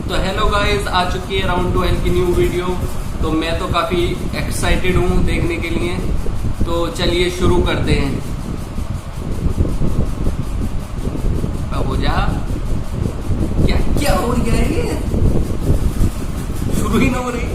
तो hello guys, आ चुकी है राउंड 12 की न्यू वीडियो। तो मैं तो काफ़ी एक्साइटेड हूँ देखने के लिए। तो चलिए शुरू करते हैं। अब हो जा, क्या क्या हो रहा है ये? शुरू ही ना हो रही।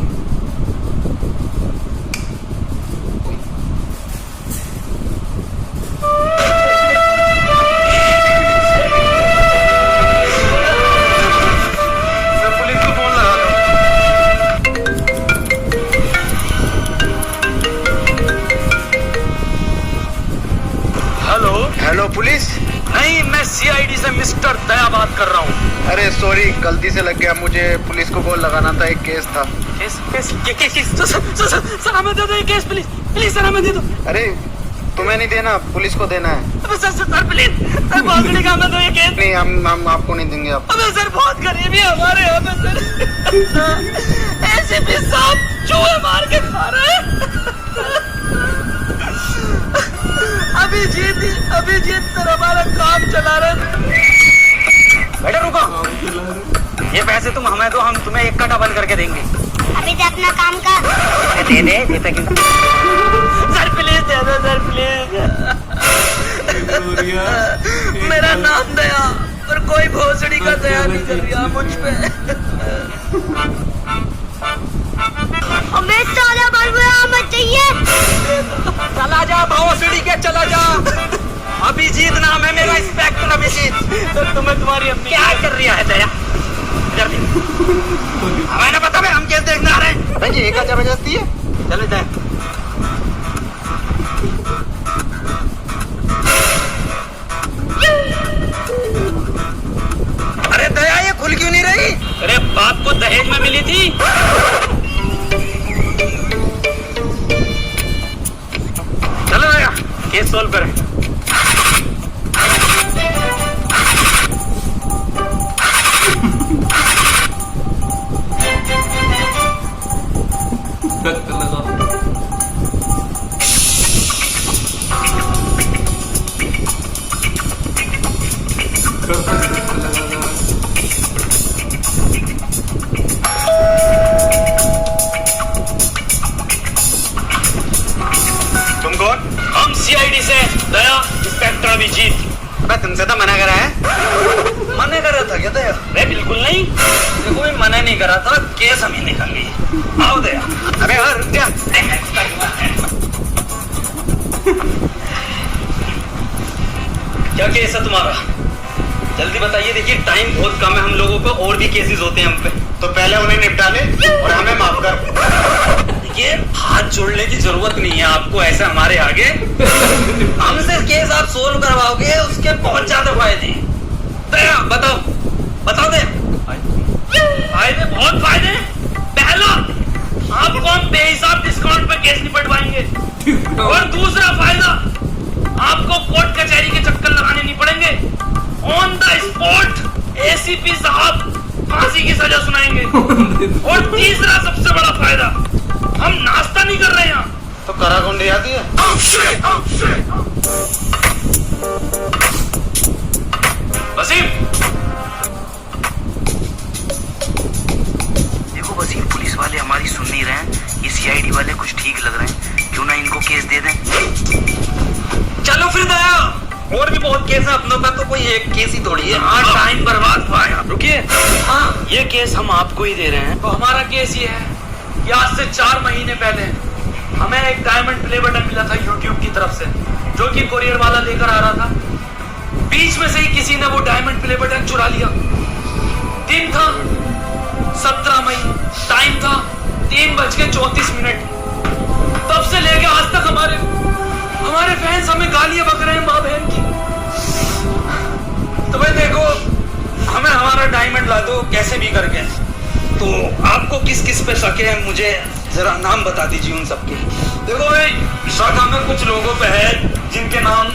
Hello police. नहीं, मैं सीआईडी से मिस्टर दया बात कर रहा हूँ। अरे सॉरी, गलती से लग गया। मुझे पुलिस को कॉल लगाना था, एक केस था। केस सर हमें दे दो ये केस, प्लीज प्लीज सर हमें दे दो। अरे तुम्हें नहीं देना, पुलिस को देना है। अबे सर प्लीज सर, बहुत का हमें दो ये केस। नहीं, हम आपको नहीं देंगे। आप अबे सर बहुत गरीबी है हमारे यहाँ पे सर। एसीपी साहब चूहे मार के खा रहे हैं। अभिजीत सर हमारा काम चला रहे। बेटा रुको, ये पैसे तुम हमें दो, हम तुम्हें एक कटा बंद करके देंगे। अभी तो अपना काम कर। दे सर प्लीज दे दो सर प्लीज। मेरा नाम दया और कोई भोसड़ी का दया नहीं कर रहा मुझ पे। हमें सारा बलबुआ मत चाहिए। चला जा भोसड़ी के, चला जा। अभिजीत नाम है मेरा, इंस्पेक्टर अभिजीत। तो तुम्हें तुम्हारी अम्मी क्या कर रही है दया? हमें ना पता, हम केस देखने आ रहे हैं। भाई ये क्या जबरदस्ती है? चले जाए। अरे दया ये खुल क्यों नहीं रही? अरे बाप को दहेज में मिली थी। चलो दया, केस सोल्व करें। तुम कौन? हम सीआईडी से दया, इंस्पेक्टर अभिजीत। मैं तुमसे तो मना करा है। मना कर रहा था क्या दया? अरे बिल्कुल नहीं, देखो मैं मना नहीं कर रहा था, केस हम ही निकाल गई। आओ दया। अबे और रुक जा। क्या केस है तुम्हारा? जल्दी बताइए, देखिए टाइम बहुत कम है हम लोगों को, और भी केसेस होते हैं हम पे। तो पहले उन्हें निपटा ले और हमें माफ कर। देखिए हाथ जोड़ने की जरूरत नहीं है आपको ऐसे हमारे आगे। हमसे केस आप सोल्व करवाओगे, उसके बहुत ज्यादा फायदे हैं। दया बताओ, बताओ दे। फायदे, बहुत फायदे। पहला, आपको हम बेहिसाब डिस्काउंट पे केस निपटवाएंगे। और दूसरा फायदा, आपको कोर्ट कचहरी के चक्कर लगाने नहीं पड़ेंगे। ऑन द स्पॉट एसीपी साहब फांसी की सजा सुनाएंगे। और तीसरा सबसे बड़ा फायदा, हम नाश्ता नहीं कर रहे यहाँ। तो कराकुंडी आती है? वसीम, देखो वसीम, पुलिस वाले हमारी सुन नहीं रहे हैं, ये सीआईडी वाले कुछ ठीक लग रहे हैं, क्यों ना इनको केस दे दें। चलो फिर दया, और भी बहुत केस है अपनों का, तो कोई एक केस ही थोड़ी है। हाँ टाइम बर्बाद हुआ है। रुकिए, हाँ ये केस हम आपको ही दे रहे हैं। तो हमारा केस ये है कि आज से 4 महीने पहले हमें एक डायमंड प्ले बटन मिला था यूट्यूब की तरफ से, जो कि कोरियर वाला लेकर आ रहा था। बीच में से ही किसी ने वो डायमंड प्ले बटन चुरा लिया। दिन था 17 मई, टाइम था 3:34। तब से लेके आज तक हमारे फैंस हमें गालियां बक रहे हैं माँ बहन की। तो भाई देखो, हमें हमारा डायमंड ला दो कैसे भी करके। तो आपको किस किस पे शक है, मुझे जरा नाम बता दीजिए उन सबके। देखो भाई, शक हमें कुछ लोगों पे है जिनके नाम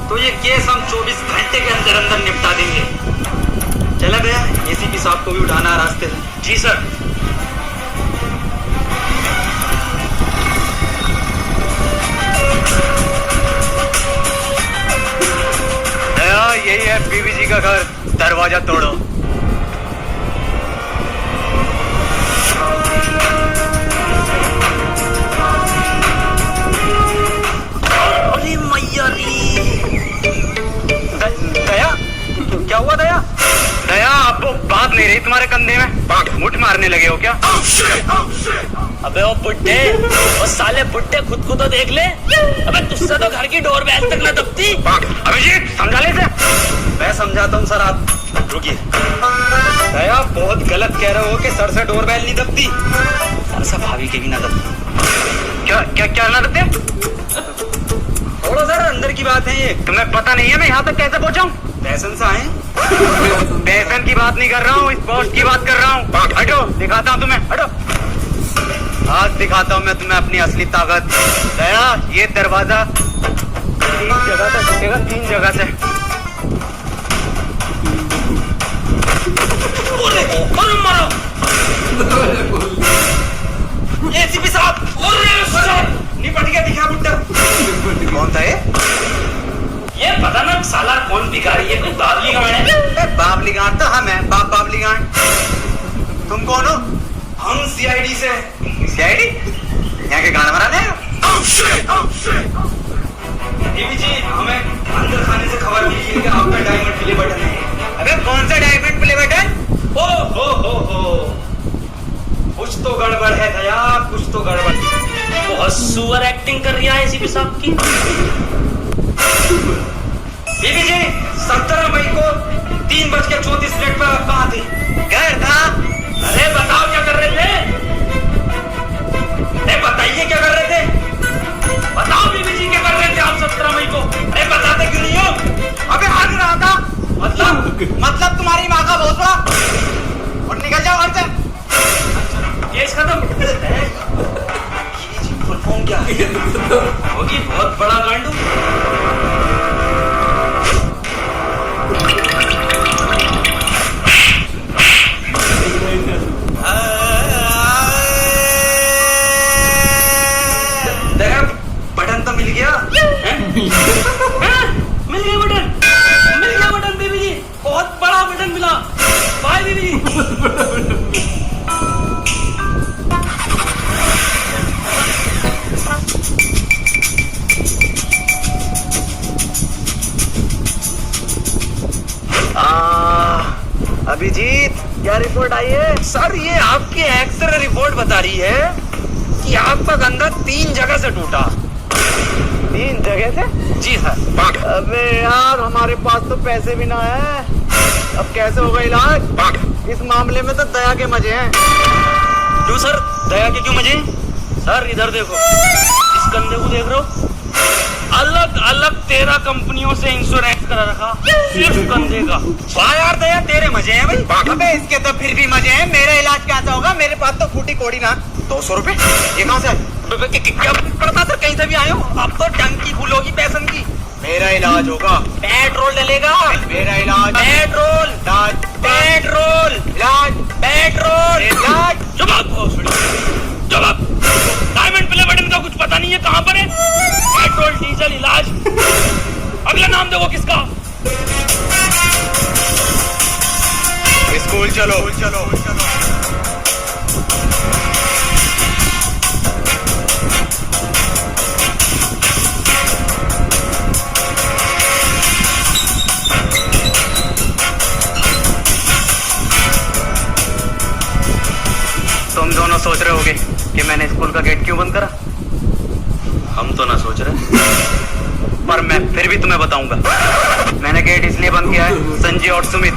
तो ये केस हम 24 घंटे के अंदर अंदर निपटा देंगे। चला गया, एसीपी साहब को भी उठाना रास्ते। जी सर। का घर, दरवाजा तोड़ो। अरे मैया दया, क्या हुआ दया? दया, आपको बात नहीं रही तुम्हारे कंधे में? मुठ मारने लगे हो क्या? अबे वो बुड्ढे, वो साले बुड्ढे खुद को तो देख ले। अबे तुझसे तो घर की डोरबेल तक न दबती। अभिजीत, समझा ले से। मैं समझाता हूँ सर, आप रुकिए। दया, बहुत गलत कह रहे हो कि सर से डोरबेल नहीं दबती। सर से भाभी के भी ना दबती। क्या क्या क्या ना दबते? थोड़ा सर अंदर की बात है ये। तुम्हें पता नहीं है मैं यहाँ तक कैसे पहुँचा हूँ? पैसन से आए। पैसन की बात नहीं कर रहा हूँ, इस पोस्ट की बात कर रहा हूँ। हटो, दिखाता हूँ तुम्हें, हटो। आज दिखाता हूँ मैं तुम्हें अपनी असली ताकत। दया, ये दरवाजा 3 जगह से टूटेगा, 3 जगह से। मारो एसीपी साहब, निपट गया। दिखा बुड्ढा कौन था ये पता ना साला कौन भिखारी है। कोई बाबली गांड है। बाबली गांड तो हम है, बाबली गांड। तुम कौन हो? हम सीआईडी से। सीआईडी? यहाँ के गांड मराने? देवी जी, हमें अंदर खाने से खबर मिली है कि आपका डायमंड प्ले बटन है। अबे कौन सा डायमंड प्ले बटन? ओ हो कुछ तो गड़बड़ है दया, कुछ तो गड़बड़। बहुत सुअर एक्टिंग कर रहा है एसीपी साहब की। बीबी जी, 17 मई को 3:34 पर आप कहाँ थे? घर था। अरे बताओ क्या कर रहे थे? अरे बताइए क्या कर रहे थे? बताओ बीबी जी क्या कर रहे थे आप 17 मई को? अरे बताते क्यों नहीं हो? अबे हग रहा था। मतलब तुम्हारी माँ का बहुत बड़ा। और निकल जाओ घर से। केस खत्म। फुल फॉर्म क्या है? होगी बहुत बड़ा गांडू। बटन तो मिल गया। मिल गया बटन बीबी जी, बहुत बड़ा बटन मिला। बाय बीबी जी। अभिजीत, क्या रिपोर्ट आई है? सर, ये आपकी एक्सरे रिपोर्ट बता रही है कि आपका गंदा 3 जगह से टूटा। 3 जगह से? जी सर। अबे यार, हमारे पास तो पैसे भी ना है। अब कैसे होगा इलाज? इस मामले में तो दया के मजे हैं। क्यों सर, दया के क्यों मजे? सर इधर देखो, इस कंधे को देख रहे हो? अलग अलग 13 कंपनियों से इंश्योरेंस करा रखा, सिर्फ कंधे का। वाह यार दया, तेरे मजे हैं भाई। अबे इसके तो फिर भी मजे हैं, मेरा इलाज कैसा होगा? मेरे पास तो फूटी कोड़ी ना। 200 रुपए? ये कहाँ से? क्या पड़ता सर, कहीं से भी आए हो? अब तो टंकी फुल होगी पैसन की। मेरा इलाज होगा। पेट्रोल डलेगा। मेरा इलाज। पेट्रोल इलाज। पेट्रोल इलाज। पेट्रोल इलाज। जवाब। डायमंड प्ले बटन का कुछ पता नहीं है कहाँ पर है? पेट्रोल, डीजल, इलाज। अगला नाम दो वो किसका? स्कूल चलो। तुम दोनों सोच रहे होगे कि मैंने स्कूल का गेट क्यों बंद करा? हम तो ना सोच रहे, पर मैं फिर भी तुम्हें बताऊंगा। मैंने गेट इसलिए बंद किया है, संजय और सुमित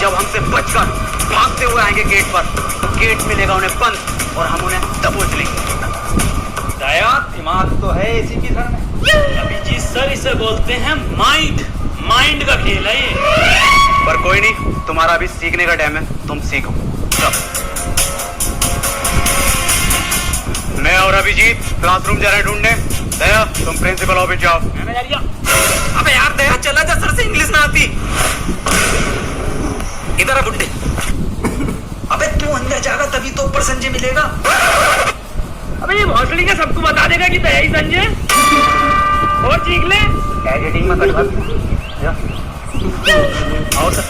जब हमसे बचकर भागते हुए आएंगे गेट पर, तो गेट मिलेगा उन्हें बंद और हम उन्हें दबोच लेंगे। दया, दिमाग तो है इसी की घर में। अभी जी सर, इसे बोलते हैं माइंड का खेल है ये। पर कोई नहीं, तुम्हारा अभी सीखने का टाइम है, तुम सीखो। मैं और अभिजीत क्लासरूम जा रहे ढूंढने। दया, तुम प्रिंसिपल ऑफिस जाओ। अबे यार दया, चला जा, सर से इंग्लिश ना आती। इधर आ बुड्ढे। अबे तू अंदर जाएगा तभी तो ऊपर संजय मिलेगा। अबे ये भोसड़ी का सबको बता देगा कि दया ही संजय। और चीख ले। एडिटिंग में कटवा। आओ सर।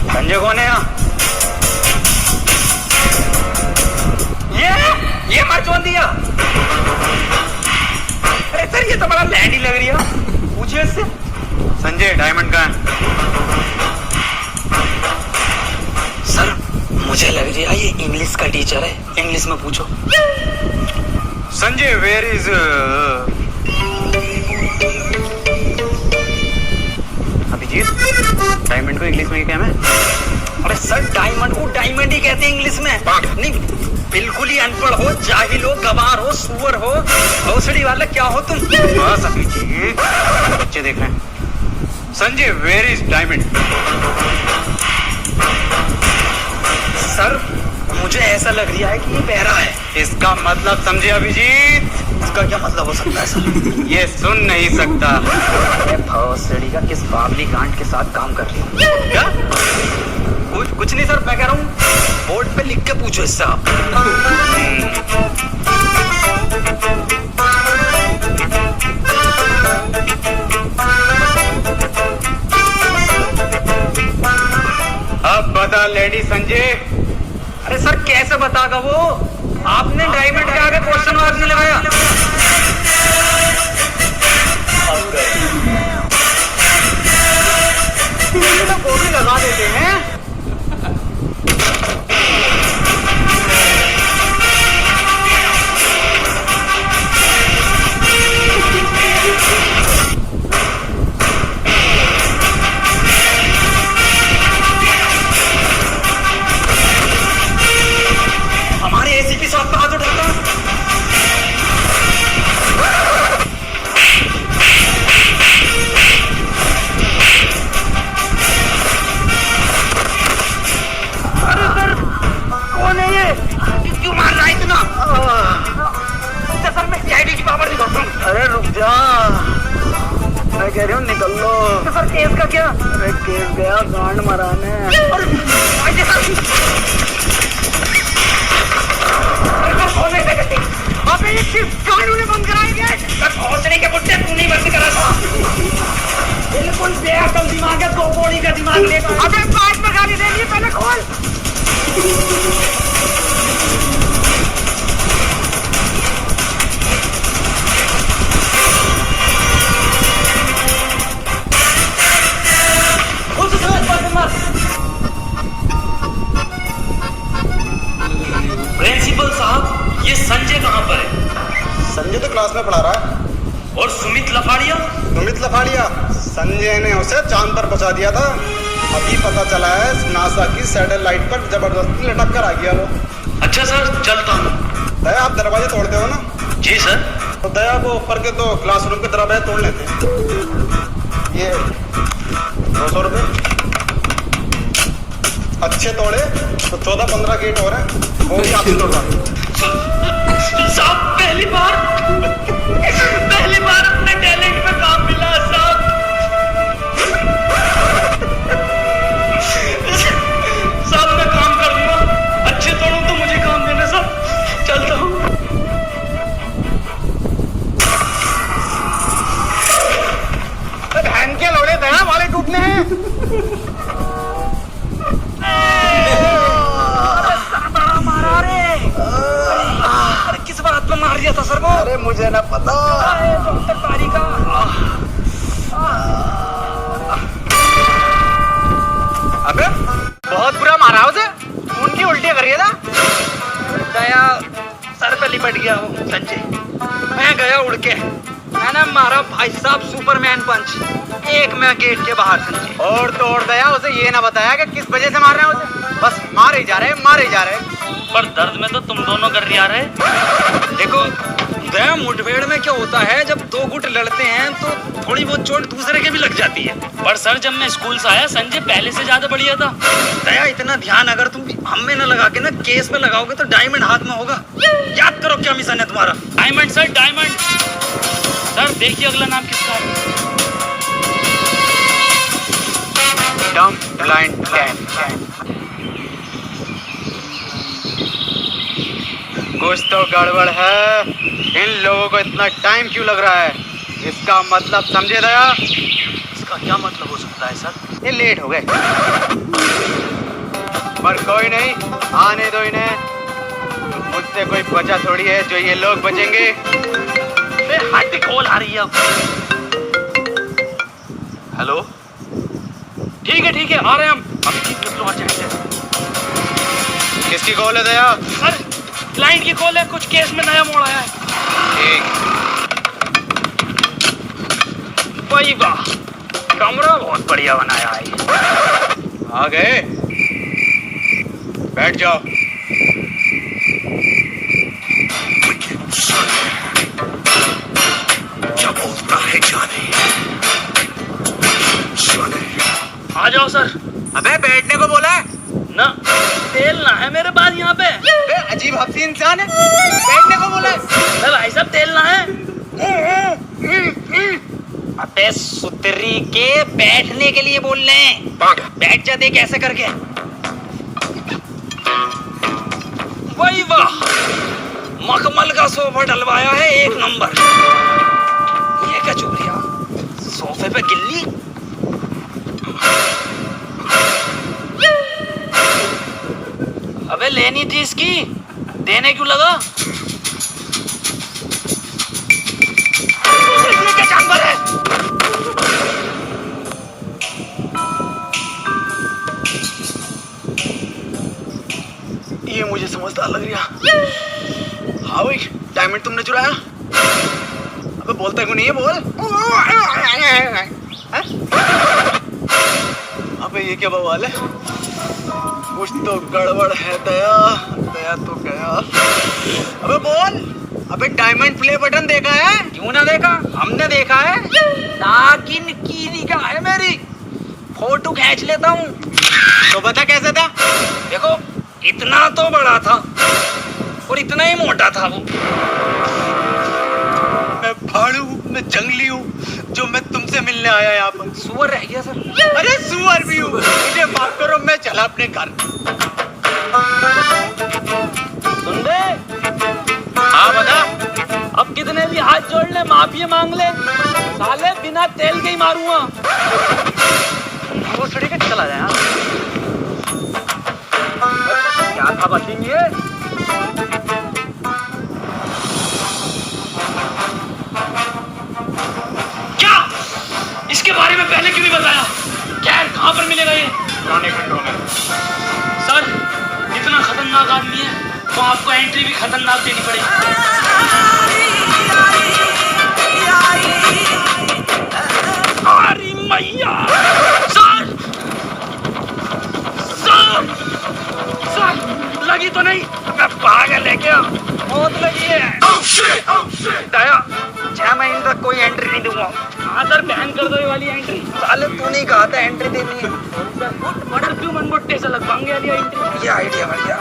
संजय कौन है यहाँ? ये मर दिया। अरे सर ये तो बड़ा लैंडी लग रही है, पूछिए इससे। संजय डायमंड कहाँ है? सर मुझे लग रही है ये इंग्लिश का टीचर है, इंग्लिश में पूछो। Sanjay where is Abhijit, diamond को इंग्लिश में क्या है? अरे सर डायमंड को डायमंड ही कहते हैं इंग्लिश में। नहीं बिल्कुल ही अनपढ़ हो, जाहिल हो, गवार हो, सुअर हो, भोसड़ी वाला क्या हो तुम? बस अभिजीत, बच्चे देख रहे हैं। Sanjay where is diamond? Sir मुझे ऐसा लग रहा है कि ये बहरा है। इसका मतलब समझे अभिजीत? इसका क्या मतलब हो सकता है सर? ये सुन नहीं सकता। भोसड़ी का किस बावली गांड के साथ काम कर रही हूँ? क्या? कुछ नहीं सर, मैं कह रहा हूँ बोर्ड पे लिख के पूछो इससे आप। अब बता लेडी संजय। अरे सर कैसे बतागा वो? आपने डायमंड के आगे क्वेश्चन मार्क नहीं लगाया। वो भी लगा देते हैं। हमारे एसीपी साहब का हाथ उठाता। अरे सर कौन है ये? क्यों मार रहा है इतना? सर मैं सीआईडी की पावर दिखाता हूँ। अरे रुक जा, मैं कह रही हूँ निकल लो। तो सर केस का क्या? अरे केस गया गांड मराने। अबे ये किस कानून बंद कराएंगे? भोसड़ी के बुट्टे तू नहीं बंद करा था। बिल्कुल बेअकल दिमाग है, 2 कौड़ी का दिमाग लेकर। अबे पाइप में गाली देनी है, पहले खोल। प्रिंसिपल साहब ये संजय कहाँ पर है? संजय तो क्लास में पढ़ा रहा है। और सुमित लफाड़िया? सुमित लफाड़िया संजय ने उसे चांद पर पहुंचा दिया था। अभी पता चला है नासा की सैटेलाइट पर जबरदस्ती लटक कर आ गया वो। अच्छा सर चलता हूँ। दया आप दरवाजे तोड़ते हो ना? जी सर। तो दया वो ऊपर के 2 क्लासरूम के दरवाजे तोड़ लेते हैं। ये 200 रुपये अच्छे तोड़े तो 14-15 गेट और हैं, वो भी आप ही तोड़वा। साहब पहली बार अपने टैलेंट पे काम मिला साहब। साहब मैं काम कर दूंगा, अच्छे तोड़ूं तो मुझे काम देना साहब। चलता हूँ। बहन के लोड़े दया वाले टूटने हैं। किस बात पे मार दिया था सर को? अरे मुझे ना पता। का अबे बहुत बुरा मारा उसे, उनकी उल्टी कर रही है ना। दया सर पे लिपट गया वो संजय। मैं गया उड़ के, मैंने मारा भाई साहब सुपरमैन पंच, एक मैं गेट के बाहर संजय। और तोड़ दया उसे ये ना बताया कि किस वजह से मार रहे हैं उसे, बस मारे ही जा रहे हैं, मारे ही जा रहे हैं। पर दर्द में तो तुम दोनों कर रहा रहे। देखो दया मुठभेड़ में क्या होता है, जब 2 गुट लड़ते हैं तो थोड़ी बहुत चोट दूसरे के भी लग जाती है। पर सर जब मैं स्कूल से आया संजय पहले से ज्यादा बढ़िया था। दया इतना ध्यान अगर तुम हम में न लगा के ना केस में लगाओगे तो डायमंड हाथ में होगा। याद करो क्या मिशन है तुम्हारा। Diamond sir diamond. सर देखिए अगला नाम किसका है। डम ब्लाइंड कैट। कुछ तो गड़बड़ है। इन लोगों को इतना टाइम क्यों लग रहा है? इसका मतलब समझे दया? इसका क्या मतलब हो सकता है सर? ये लेट हो गए, पर कोई नहीं, आने दो इन्हें। मुझसे कोई बचा थोड़ी है जो ये लोग बचेंगे। हाथ कॉल आ रही है। हेलो, ठीक है आ रहे हैं हम। किसकी कॉल है दया? सर क्लाइंट की कॉल है, कुछ केस में नया मोड़ आया है। ठीक। भाई वाह, कमरा बहुत बढ़िया बनाया है। आ गए, बैठ जाओ। आ जाओ सर। अबे बैठने को बोला है ना, तेल ना है मेरे पास यहाँ पे। बे अजीब हफ्सी इंसान है, बैठने को बोला है। सर भाई साहब तेल ना है। अबे सुतरी के बैठने के लिए बोल रहे हैं। बैठ जा, देख कैसे करके। वही वाह, मखमल का सोफा डलवाया है, एक नंबर। ये क्या चूरिया, सोफे पे गिल्ली। अबे लेनी थी इसकी, देने क्यों लगा? ये क्या जानवर है? ये मुझे समझदार लग रहा। हाँ भाई, डायमंड तुमने चुराया? अबे बोलता क्यों नहीं है, बोल। अबे ये क्या बवाल है? कुछ तो गड़बड़ है दया। दया तो गया। अबे बोल। अबे डायमंड प्ले बटन देखा है? क्यों ना देखा, हमने देखा है। नागिन की निगाह है मेरी, फोटो खींच लेता हूँ। तो बता कैसे था? देखो, इतना तो बड़ा था और इतना ही मोटा था वो। मैं भाड़ू हूँ, मैं जंगली हूँ, जो मैं तुमसे मिलने आया यहाँ पर। सुअर रह गया सर। अरे सुअर भी हूँ, मुझे माफ करो, मैं चला अपने घर। सुन दे, हाँ बता। अब कितने भी हाथ जोड़ ले, माफी मांग ले, साले बिना तेल के ही मारूंगा। वो सड़ी के चला जाए। क्या था बचेंगे? क्या इसके बारे में पहले क्यों नहीं बताया? कैद कहाँ पर मिलेगा ये? पुराने खंडों में। सर इतना खतरनाक आदमी है तो आपको एंट्री भी खतरनाक देनी पड़ेगी। अरे मैया, सर सर सर, लगी तो नहीं? मैं पागल है क्या? बहुत लगी है। दया, 6 महीने तक कोई एंट्री नहीं दूंगा। हाँ सर, बैन कर दो ये वाली एंट्री। साले तू नहीं कहा था एंट्री देनी है। बड़ा क्यों मनमुट्टे से लगवाएंगे वाली एंट्री? ये आइडिया बढ़िया।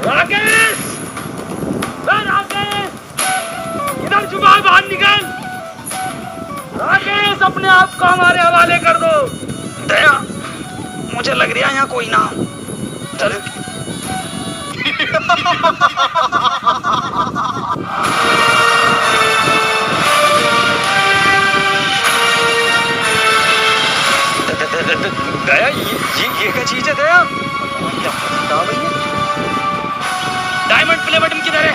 राकेश, राकेश, इधर जुबान बाहर निकल। राकेश, अपने आप को हमारे हवाले कर दो। दया, मुझे लग रहा है यहाँ कोई ना। चल। दया, ये क्या चीज है दया? डायमंड प्ले बटन किधर है?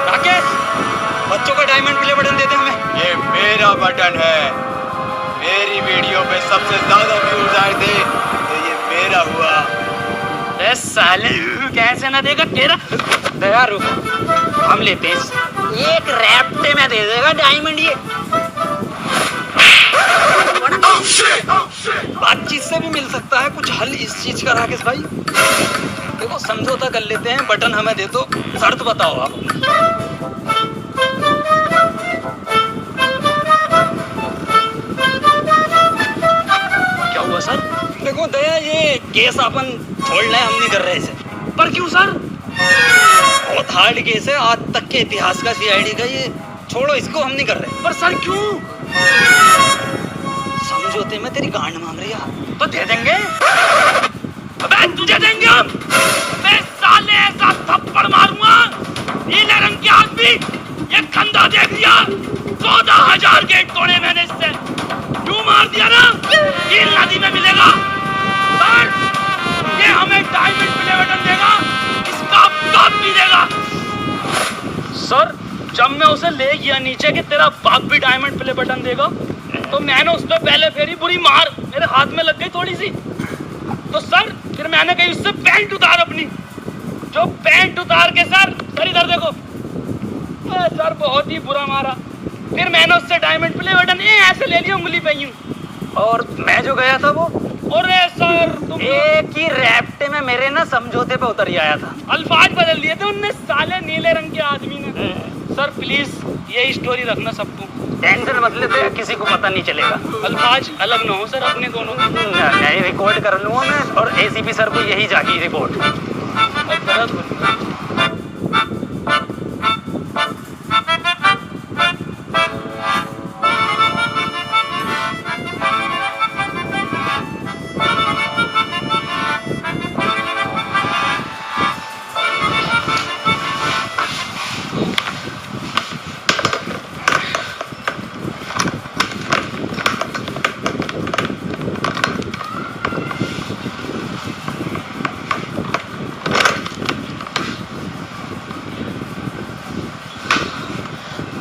राकेश, बच्चों का डायमंड प्ले बटन देते हमें। ये मेरा बटन है, मेरी वीडियो पे सबसे ज्यादा व्यूज आए थे तो ये मेरा हुआ। अरे साले, कैसे ना देगा तेरा? दया रुक, हम लेते हैं। एक रैप्टे में दे देगा डायमंड ये। बातचीत से भी मिल सकता है कुछ हल इस चीज का। राकेश भाई देखो, समझौता कर लेते हैं, बटन हमें दे दो, शर्त बताओ आप। क्या हुआ सर? देखो दया, ये केस अपन छोड़ रहे, हम नहीं कर रहे इसे। पर क्यों सर? बहुत हार्ड केस है, आज तक के इतिहास का सीआईडी का। ये छोड़ो, इसको हम नहीं कर रहे। पर सर क्यों? समझौते में तेरी गांड मांग रही है तो दे देंगे। अबे तुझे देंगे हम। अबे साले ऐसा थप्पड़ मारूंगा नीले रंग के आदमी ये कंधा देख लिया 14,000 गेट तोड़े मैंने इससे क्यों मार दिया ना नील नदी में मिलेगा सर ये हमें डायमंड प्ले बटन देगा इसका बाप भी देगा। सर जब मैं उसे ले गया नीचे कि तेरा बाप भी डायमंड प्ले बटन देगा तो मैंने उस पर पहले फेरी बुरी मार मेरे हाथ में लग गई थोड़ी सी तो सर फिर मैंने कही उससे पैंट उतार अपनी जो पैंट उतार के सर इधर देखो सर बहुत ही बुरा मारा फिर मैंने उससे डायमंड प्ले बटन ऐसे ले लिया उंगली पे यूं और मैं जो गया था वो अरे सर तुम एक ही रैप्टे में मेरे ना समझौते पे उतर ही आया था। अल्फाज बदल दिए थे उनने साले नीले रंग के आदमी ने। सर प्लीज ये स्टोरी रखना सबको टेंशन मत लेते किसी को पता नहीं चलेगा। अल्फाज अलग ना हो सर अपने दोनों मैं रिकॉर्ड कर लूंगा मैं और एसीपी सर को यही जागी report.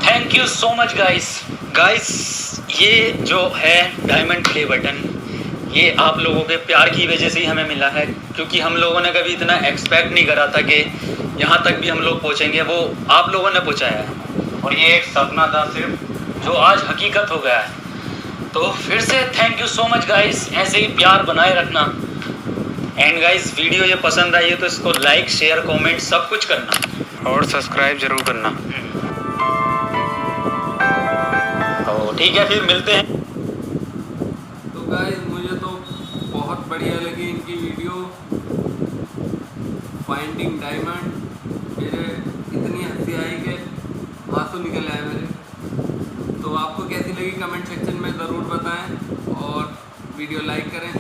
Thank you so much guys ये जो है डायमंड प्ले बटन ये आप लोगों के प्यार की वजह से ही हमें मिला है क्योंकि हम लोगों ने कभी इतना एक्सपेक्ट नहीं करा था कि यहाँ तक भी हम लोग पहुँचेंगे वो आप लोगों ने पहुँचाया है और ये एक सपना था सिर्फ जो आज हकीकत हो गया है। तो फिर से thank you so much guys ऐसे ही प्यार बनाए रखना एंड गाइस वीडियो ये पसंद आई है तो इसको लाइक शेयर कमेंट सब कुछ करना और सब्सक्राइब जरूर करना। ठीक है फिर मिलते हैं। तो गाइस मुझे तो बहुत बढ़िया लगी इनकी वीडियो फाइंडिंग डायमंड मेरे इतनी हंसी आई कि आंसू निकल आए मेरे। तो आपको कैसी लगी कमेंट सेक्शन में ज़रूर बताएं और वीडियो लाइक करें।